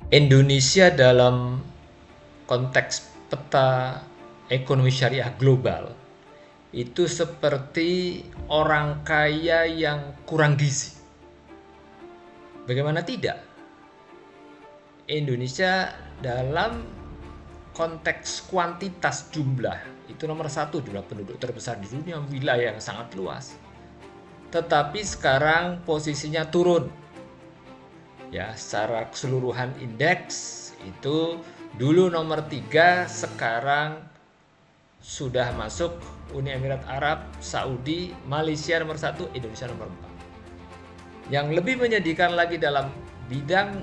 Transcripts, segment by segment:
Indonesia dalam konteks peta ekonomi syariah global itu seperti orang kaya yang kurang gizi. Bagaimana tidak? Indonesia dalam konteks kuantitas jumlah itu nomor satu, jumlah penduduk terbesar di dunia, wilayah yang sangat luas. Tetapi sekarang posisinya turun. Ya, secara keseluruhan indeks itu dulu nomor 3, sekarang sudah masuk Uni Emirat Arab, Saudi, Malaysia nomor 1, Indonesia nomor 4. Yang lebih menyedihkan lagi dalam bidang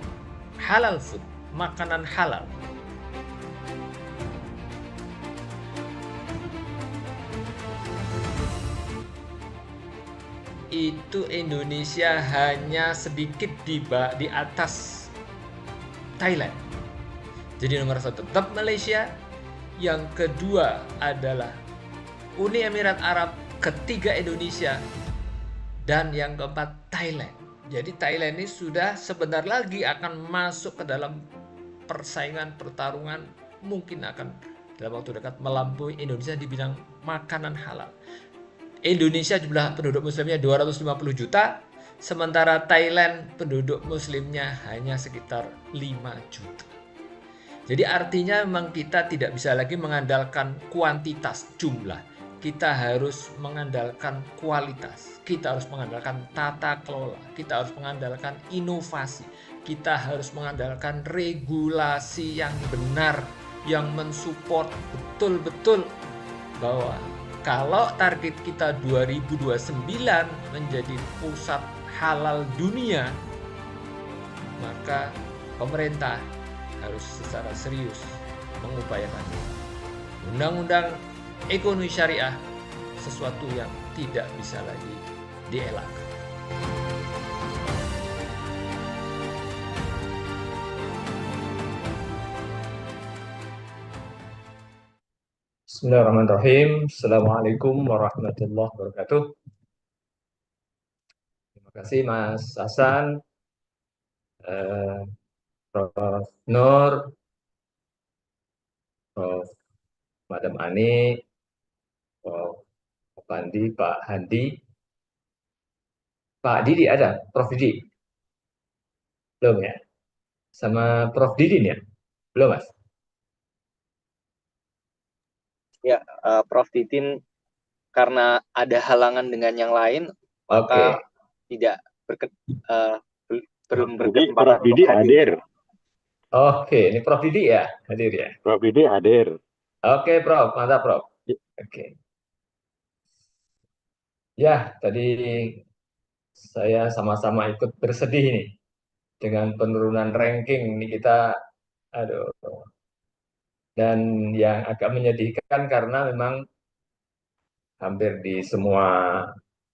halal food, makanan halal, itu Indonesia hanya sedikit di atas Thailand. Jadi nomor 1 tetap Malaysia, yang kedua adalah Uni Emirat Arab, ketiga Indonesia, dan yang keempat Thailand. Jadi Thailand ini sudah sebentar lagi akan masuk ke dalam persaingan pertarungan, mungkin akan dalam waktu dekat melampaui Indonesia di bidang makanan halal. Indonesia jumlah penduduk muslimnya 250 juta, sementara Thailand penduduk muslimnya hanya sekitar 5 juta. Jadi artinya memang kita tidak bisa lagi mengandalkan kuantitas jumlah. Kita harus mengandalkan kualitas. Kita harus mengandalkan tata kelola. Kita harus mengandalkan inovasi. Kita harus mengandalkan regulasi yang benar, yang mensupport betul-betul bahwa kalau target kita 2029 menjadi pusat halal dunia, maka pemerintah harus secara serius mengupayakan undang-undang ekonomi syariah, sesuatu yang tidak bisa lagi dielakkan. Bismillahirrahmanirrahim. Assalamualaikum warahmatullahi wabarakatuh. Terima kasih Mas Hasan, eh, Prof. Nur, Prof. Madam Ani, Prof. Pandi, Pak Handi, Pak Didi ada, Prof. Didi belum ya? Sama Prof. Didi ya? Belum Mas? Ya, Prof. Titin karena ada halangan dengan yang lain, Oke, maka tidak berke, uh, belum Jadi berkesempatan Prof. untuk Didi hadir. hadir. oke. Ini Prof. Didi ya, hadir ya? Prof. Didi hadir. Oke, Prof. Mantap, Prof. Oke. Ya, tadi saya sama-sama ikut bersedih nih dengan penurunan ranking ini kita, aduh. Dan yang agak menyedihkan karena memang hampir di semua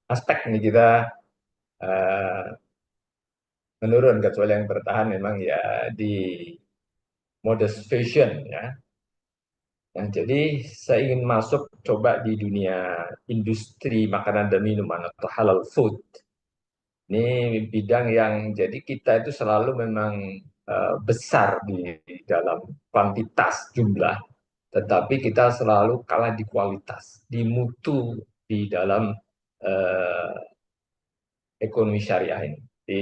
aspek ini kita eh, menurun, kecuali yang bertahan memang ya di modest fashion ya. Nah, jadi saya ingin masuk coba di dunia industri makanan dan minuman atau halal food. Ini bidang yang jadi kita itu selalu memang besar di dalam kuantitas jumlah, tetapi kita selalu kalah di kualitas, di mutu di dalam eh, ekonomi syariah ini. Jadi,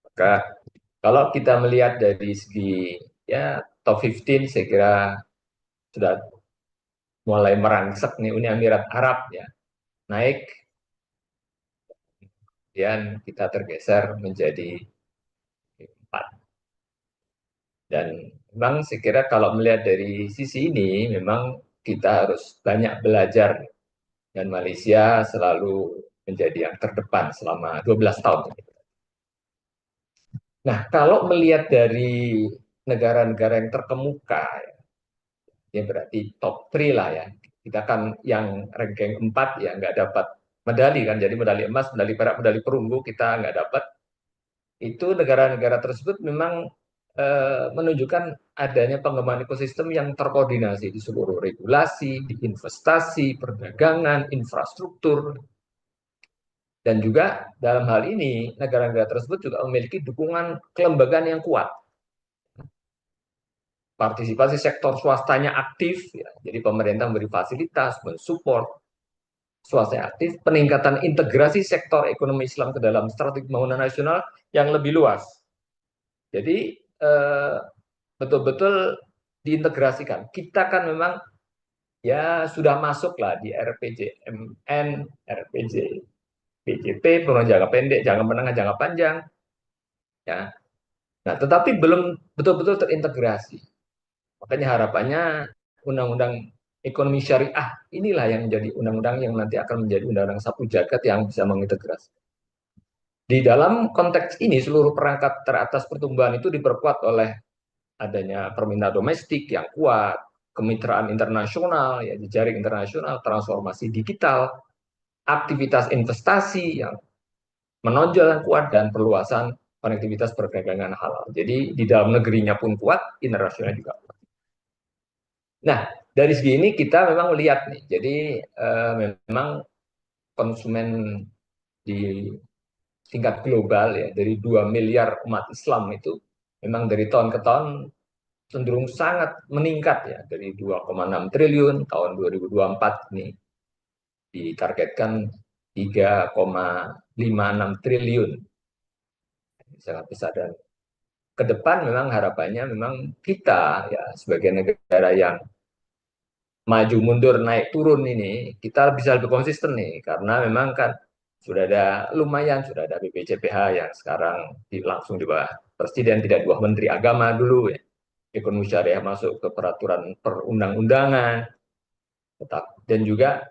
maka kalau kita melihat dari segi ya top 15, saya kira sudah mulai merangsek nih Uni Emirat Arab ya naik, kemudian kita tergeser menjadi 4. Dan memang saya kira kalau melihat dari sisi ini memang kita harus banyak belajar, dan Malaysia selalu menjadi yang terdepan selama 12 tahun. Nah, kalau melihat dari negara-negara yang terkemuka, ya berarti top 3 lah ya. Kita kan yang ranking 4 ya nggak dapat medali kan, jadi medali emas, medali perak, medali perunggu kita nggak dapat. Itu negara-negara tersebut memang menunjukkan adanya pengembangan ekosistem yang terkoordinasi di seluruh regulasi, di investasi, perdagangan, infrastruktur, dan juga dalam hal ini negara-negara tersebut juga memiliki dukungan kelembagaan yang kuat. partisipasi sektor swastanya aktif, ya. Jadi pemerintah memberi fasilitas, mensupport swasta aktif, peningkatan integrasi sektor ekonomi Islam ke dalam strategi pembangunan nasional yang lebih luas. Jadi betul-betul diintegrasikan. Kita kan memang ya sudah masuk lah di RPJMN, RPG, PJP, pengelolaan jangka pendek, jangka menengah, jangka panjang, ya. Nah, tetapi belum betul-betul terintegrasi. Makanya harapannya undang-undang ekonomi syariah inilah yang menjadi undang-undang yang nanti akan menjadi undang-undang sapu jagat yang bisa mengintegrasi. Di dalam konteks ini seluruh perangkat teratas pertumbuhan itu diperkuat oleh adanya permintaan domestik yang kuat, kemitraan internasional, ya jejaring internasional, transformasi digital, aktivitas investasi yang menonjol yang kuat dan perluasan konektivitas perdagangan halal. Jadi di dalam negerinya pun kuat, internasional juga kuat. Nah, dari segi ini kita memang lihat nih, jadi memang konsumen di tingkat global ya, dari 2 miliar umat Islam itu memang dari tahun ke tahun cenderung sangat meningkat ya, dari 2,6 triliun tahun 2024 ini ditargetkan 3,56 triliun. Sangat besar, dan ke depan memang harapannya memang kita ya sebagai negara yang maju mundur naik turun ini kita bisa lebih konsisten nih, karena memang kan sudah ada lumayan, sudah ada BPJPH yang sekarang langsung di bawah presiden, tidak di bawah menteri agama dulu ya. Ekonomi syariah masuk ke peraturan perundang-undangan, dan juga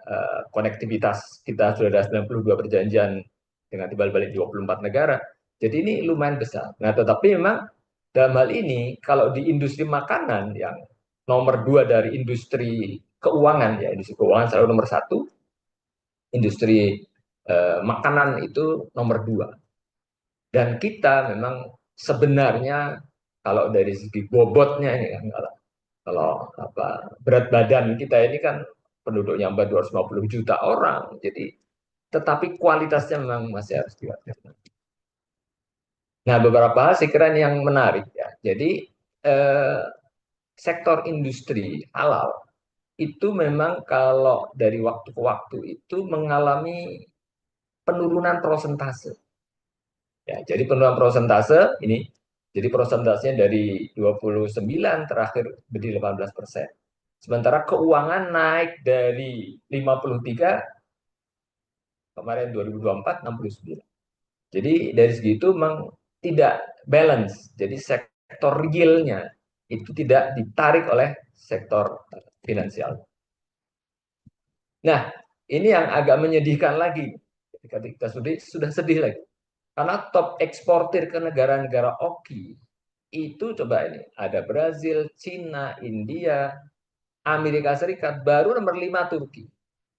konektivitas kita sudah ada 92 perjanjian dengan timbal balik 24 negara. Jadi ini lumayan besar. Nah, tetapi memang dalam hal ini kalau di industri makanan yang nomor 2 dari industri keuangan ya, industri keuangan selalu nomor 1, industri makanan itu nomor 2. Dan kita memang sebenarnya kalau dari segi bobotnya ini kan, kalau berat badan kita ini kan penduduknya 250 juta orang, jadi tetapi kualitasnya memang masih harus dilakukan. Nah, beberapa hal saya kira ini yang menarik ya. Jadi sektor industri halal itu memang kalau dari waktu ke waktu itu mengalami penurunan prosentase. Ya, jadi penurunan prosentase ini, jadi prosentasenya dari 29 terakhir menjadi 18%. Sementara keuangan naik dari 53 kemarin 2024 69. Jadi dari segitu memang tidak balance. Jadi sektor realnya itu tidak ditarik oleh sektor finansial. Nah, ini yang agak menyedihkan lagi. Ketika kita sudah sedih lagi. Karena top eksportir ke negara-negara OKI itu coba ini, ada Brazil, Cina, India, Amerika Serikat, baru nomor 5 Turki.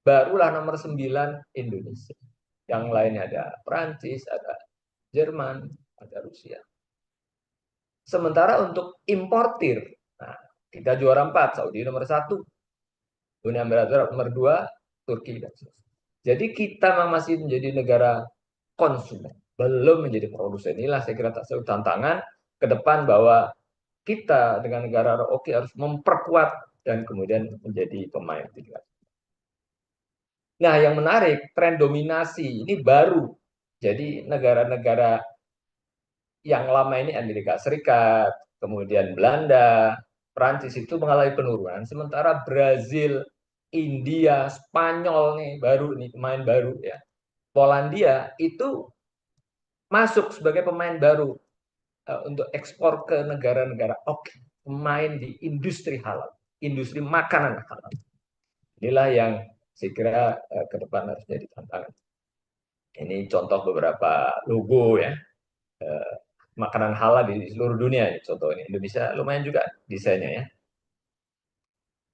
Barulah nomor 9 Indonesia. Yang lainnya ada Prancis, ada Jerman, ada Rusia. Sementara untuk importir, nah, kita juara 4, Saudi nomor 1, Uni Emirat Arab nomor 2, Turki dan seterusnya. Jadi kita masih menjadi negara konsumen, belum menjadi produsen. Inilah saya kira tantangan ke depan bahwa kita dengan negara oke harus memperkuat dan kemudian menjadi pemain. Nah, yang menarik, tren dominasi ini baru. Jadi negara-negara yang lama ini Amerika Serikat, kemudian Belanda, Prancis itu mengalami penurunan. Sementara Brazil, India, Spanyol nih baru nih pemain baru ya. Polandia itu masuk sebagai pemain baru untuk ekspor ke negara-negara oke, pemain di industri halal, industri makanan halal. Inilah yang saya kira ke depan harus jadi tantangan. Ini contoh beberapa logo ya, makanan halal di seluruh dunia. Contoh ini Indonesia lumayan juga desainnya ya,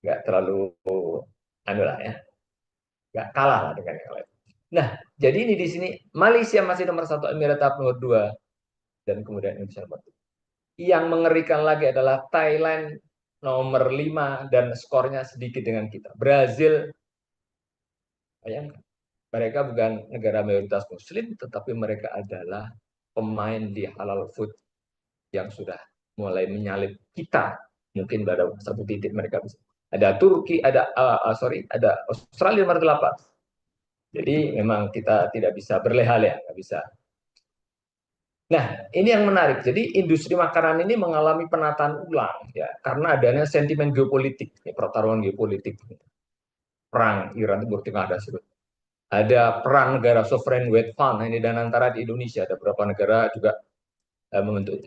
nggak terlalu anu lah ya, nggak kalah lah dengan yang lain. Nah, jadi ini di sini Malaysia masih nomor 1, Emirat Arab nomor 2, dan kemudian Indonesia nomor 3. Yang mengerikan lagi adalah Thailand nomor 5 dan skornya sedikit dengan kita. Brazil, bayangkan, mereka bukan negara mayoritas muslim, tetapi mereka adalah pemain di halal food yang sudah mulai menyalip kita mungkin ada satu titik mereka bisa. Ada Turki, ada Australia nomor 8. Jadi memang kita tidak bisa berleha-leha, nggak bisa. Nah, ini yang menarik. Jadi industri makanan ini mengalami penataan ulang ya karena adanya sentimen geopolitik, ya, pertarungan geopolitik. Perang Iran Timur Tengah ada perang negara sovereign wealth fund ini dan antara di Indonesia ada beberapa negara juga membentuk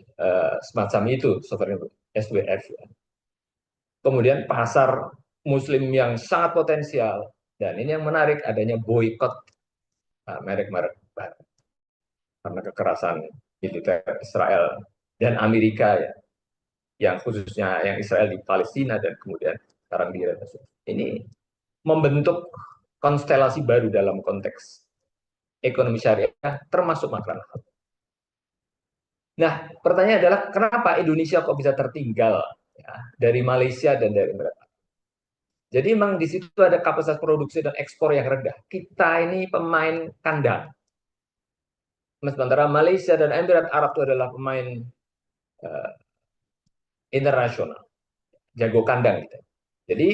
semacam itu sovereign SWF. Ya. Kemudian pasar Muslim yang sangat potensial dan ini yang menarik adanya boykot merek-merek karena kekerasan militer Israel dan Amerika ya, yang khususnya yang Israel di Palestina dan kemudian sekarang di Iran. Ini membentuk konstelasi baru dalam konteks ekonomi syariah termasuk makanan. Nah, pertanyaan adalah kenapa Indonesia kok bisa tertinggal ya, dari Malaysia dan dari Emirat. Jadi memang di situ ada kapasitas produksi dan ekspor yang rendah. Kita ini pemain kandang. Sementara Malaysia dan Emirat Arab itu adalah pemain uh, internasional, jago kandang gitu. Jadi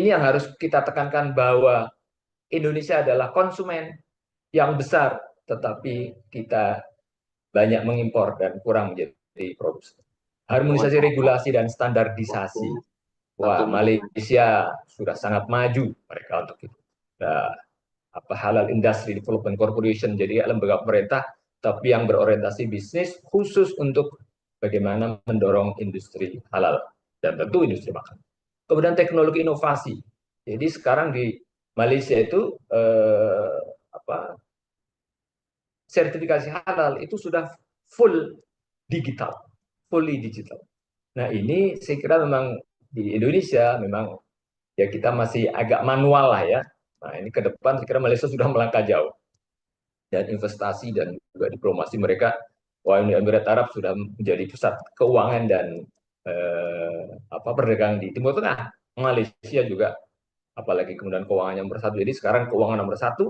ini yang harus kita tekankan bahwa Indonesia adalah konsumen yang besar, tetapi kita banyak mengimpor dan kurang menjadi produsen. Harmonisasi regulasi dan standarisasi. Wah, Malaysia sudah sangat maju mereka untuk itu. Nah, Halal Industry Development Corporation, jadi lembaga pemerintah, tapi yang berorientasi bisnis khusus untuk bagaimana mendorong industri halal dan tentu industri makanan. Kemudian teknologi inovasi. Jadi sekarang di Malaysia itu sertifikasi halal itu sudah full digital, fully digital. Nah ini saya kira memang di Indonesia memang ya kita masih agak manual lah ya. Nah ini ke depan saya kira Malaysia sudah melangkah jauh dan investasi dan juga diplomasi mereka. Wah ini Emirat Arab sudah menjadi pusat keuangan dan perdagangan di Timur Tengah. Malaysia juga apalagi kemudian keuangannya nomor satu. Jadi sekarang keuangan nomor satu,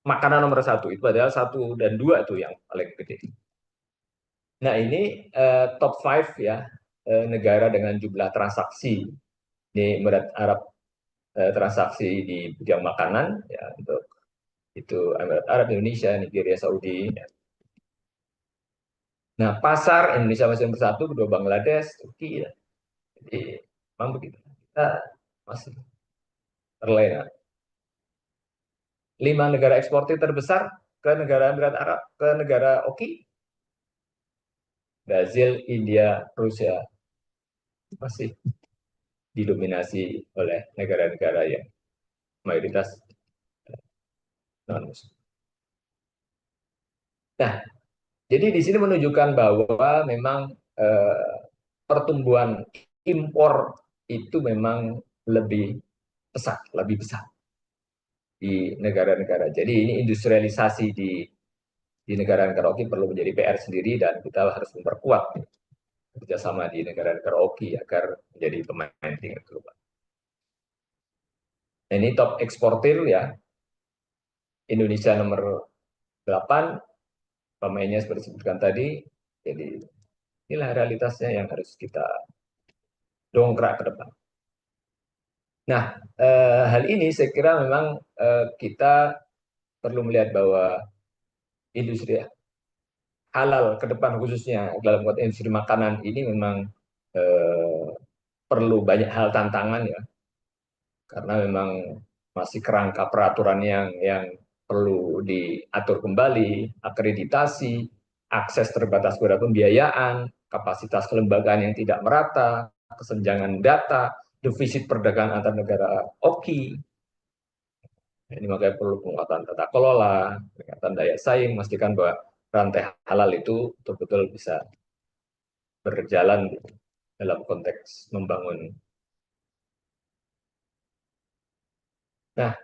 makanan nomor satu itu adalah 1 dan 2 itu yang paling gede. Nah ini top 5 ya negara dengan jumlah transaksi di Emirat Arab transaksi di bidang makanan ya untuk itu Emirat Arab, Indonesia, Nigeria, Saudi. Ya. Nah pasar Indonesia masih nomor satu, kedua Bangladesh, Turki. Ya. Jadi memang begitu kita masih terlena. 5 negara eksportir terbesar ke negara Emirat Arab, ke negara Oki, Brazil, India, Rusia masih didominasi oleh negara-negara yang mayoritas non-Muslim. Nah, jadi di sini menunjukkan bahwa memang pertumbuhan impor itu memang lebih pesat, lebih besar di negara-negara. Jadi ini industrialisasi di negara-negara OKI perlu menjadi PR sendiri dan kita harus memperkuat kerjasama di negara-negara OKI agar menjadi pemain tingkat global. Nah, ini top eksportir ya. Indonesia nomor 8, pemainnya seperti disebutkan tadi. Jadi inilah realitasnya yang harus kita dongkrak ke depan. Nah, hal ini saya kira memang kita perlu melihat bahwa industri halal ke depan khususnya dalam konteks industri makanan ini memang perlu banyak hal tantangan ya, karena memang masih kerangka peraturan yang perlu diatur kembali, akreditasi, akses terbatas kepada pembiayaan, kapasitas kelembagaan yang tidak merata, kesenjangan data, defisit perdagangan antar negara OKI. Ini makanya perlu penguatan tata kelola, peningkatan daya saing, memastikan bahwa rantai halal itu betul-betul bisa berjalan dalam konteks membangun. Nah,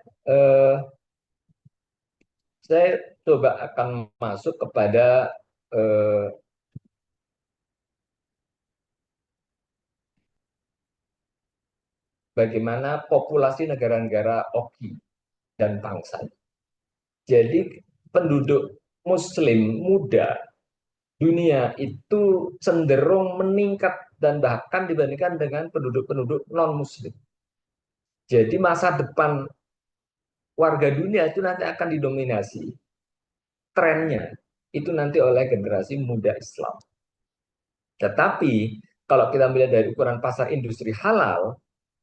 saya coba akan masuk kepada bagaimana populasi negara-negara OKI dan bangsa. Jadi penduduk Muslim muda dunia itu cenderung meningkat dan bahkan dibandingkan dengan penduduk-penduduk non-muslim. Jadi masa depan warga dunia itu nanti akan didominasi trennya itu nanti oleh generasi muda Islam. Tetapi kalau kita melihat dari ukuran pasar industri halal,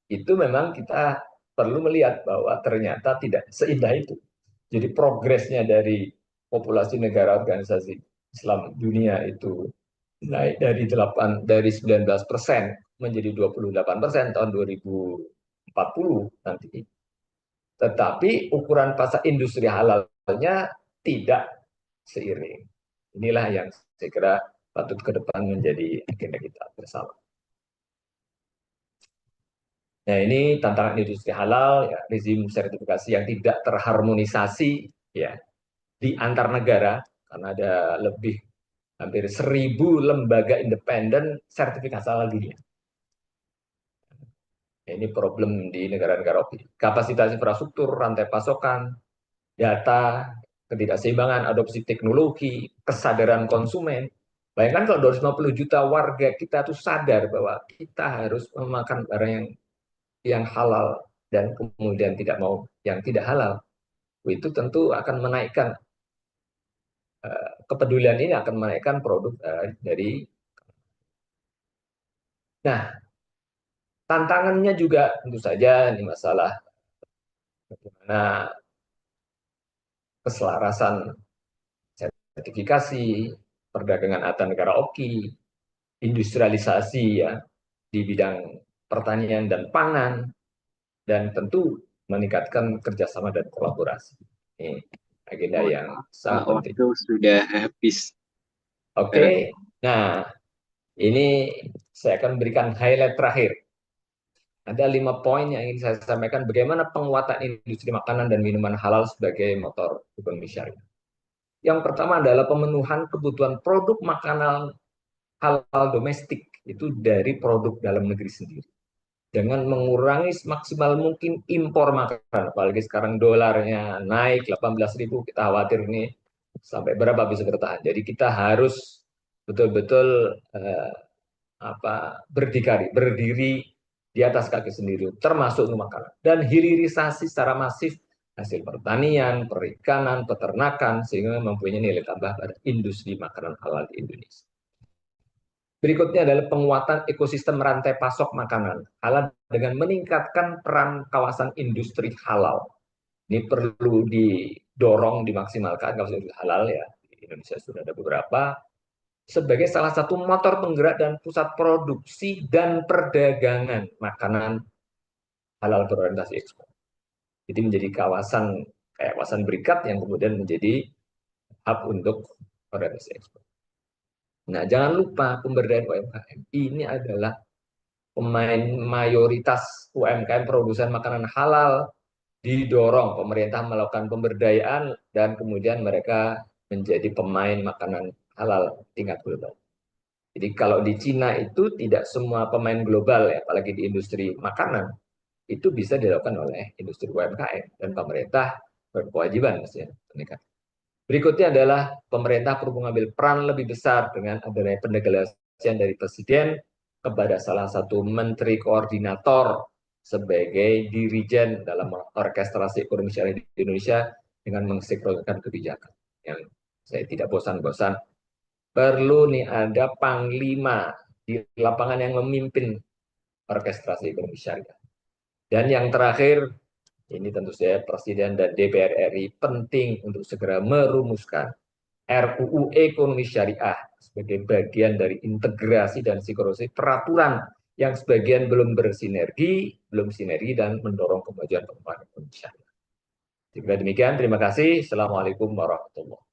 itu memang kita perlu melihat bahwa ternyata tidak seindah itu. Jadi progresnya dari populasi negara organisasi Islam dunia itu naik dari 19% menjadi 28% tahun 2040 nanti. Tetapi ukuran pasar industri halalnya tidak seiring. Inilah yang saya kira patut ke depan menjadi agenda kita bersama. Nah, ini tantangan industri halal, ya, rezim sertifikasi yang tidak terharmonisasi ya di antar negara, karena ada lebih hampir 1.000 lembaga independen sertifikasi halal dunia. Nah, ini problem di negara-negara OPEC. Kapasitas infrastruktur, rantai pasokan, data, ketidakseimbangan, adopsi teknologi, kesadaran konsumen. Bayangkan kalau 250 juta warga kita tuh sadar bahwa kita harus memakan barang yang halal dan kemudian tidak mau yang tidak halal, itu tentu akan menaikkan kepedulian ini akan menaikkan produk dari. Nah, tantangannya juga tentu saja ini masalah bagaimana keselarasan sertifikasi, perdagangan antar negara oki, industrialisasi ya di bidang pertanian dan pangan, dan tentu meningkatkan kerjasama dan kolaborasi. Ini agenda yang sangat penting. Waktu sudah habis. Oke, nah ini saya akan berikan highlight terakhir. Ada 5 poin yang ingin saya sampaikan bagaimana penguatan industri makanan dan minuman halal sebagai motor ekonomi syariah. Yang pertama adalah pemenuhan kebutuhan produk makanan halal domestik itu dari produk dalam negeri sendiri. Dengan mengurangi semaksimal mungkin impor makanan, apalagi sekarang dolarnya naik 18.000, kita khawatir ini sampai berapa bisa bertahan. Jadi kita harus betul-betul berdiri di atas kaki sendiri, termasuk makanan. Dan hilirisasi secara masif hasil pertanian, perikanan, peternakan, sehingga mempunyai nilai tambah pada industri makanan halal di Indonesia. Berikutnya adalah penguatan ekosistem rantai pasok makanan halal dengan meningkatkan peran kawasan industri halal. Ini perlu didorong, dimaksimalkan kawasan industri halal ya. Di Indonesia sudah ada beberapa sebagai salah satu motor penggerak dan pusat produksi dan perdagangan makanan halal berorientasi ekspor. Jadi menjadi kawasan kayak kawasan berikat yang kemudian menjadi hub untuk orientasi ekspor. Nah, jangan lupa pemberdayaan UMKM. Ini adalah pemain mayoritas UMKM produsen makanan halal didorong pemerintah melakukan pemberdayaan dan kemudian mereka menjadi pemain makanan halal tingkat global. Jadi kalau di Cina itu tidak semua pemain global ya, apalagi di industri makanan itu bisa dilakukan oleh industri UMKM dan pemerintah berkewajiban mestinya meningkat. Berikutnya adalah pemerintah perlu mengambil peran lebih besar dengan adanya pendelegasian dari Presiden kepada salah satu menteri koordinator sebagai dirijen dalam orkestrasi ekonomi syariah di Indonesia dengan mensinkronkan kebijakan. Yang saya tidak bosan-bosan, perlu nih ada panglima di lapangan yang memimpin orkestrasi ekonomi syariah. Dan yang terakhir, ini tentu saja Presiden dan DPR RI penting untuk segera merumuskan RUU Ekonomi Syariah sebagai bagian dari integrasi dan sinkronisasi peraturan yang sebagian belum sinergi dan mendorong kemajuan pengembangan ekonomi syariah. Demikian, terima kasih. Assalamualaikum warahmatullahi wabarakatuh.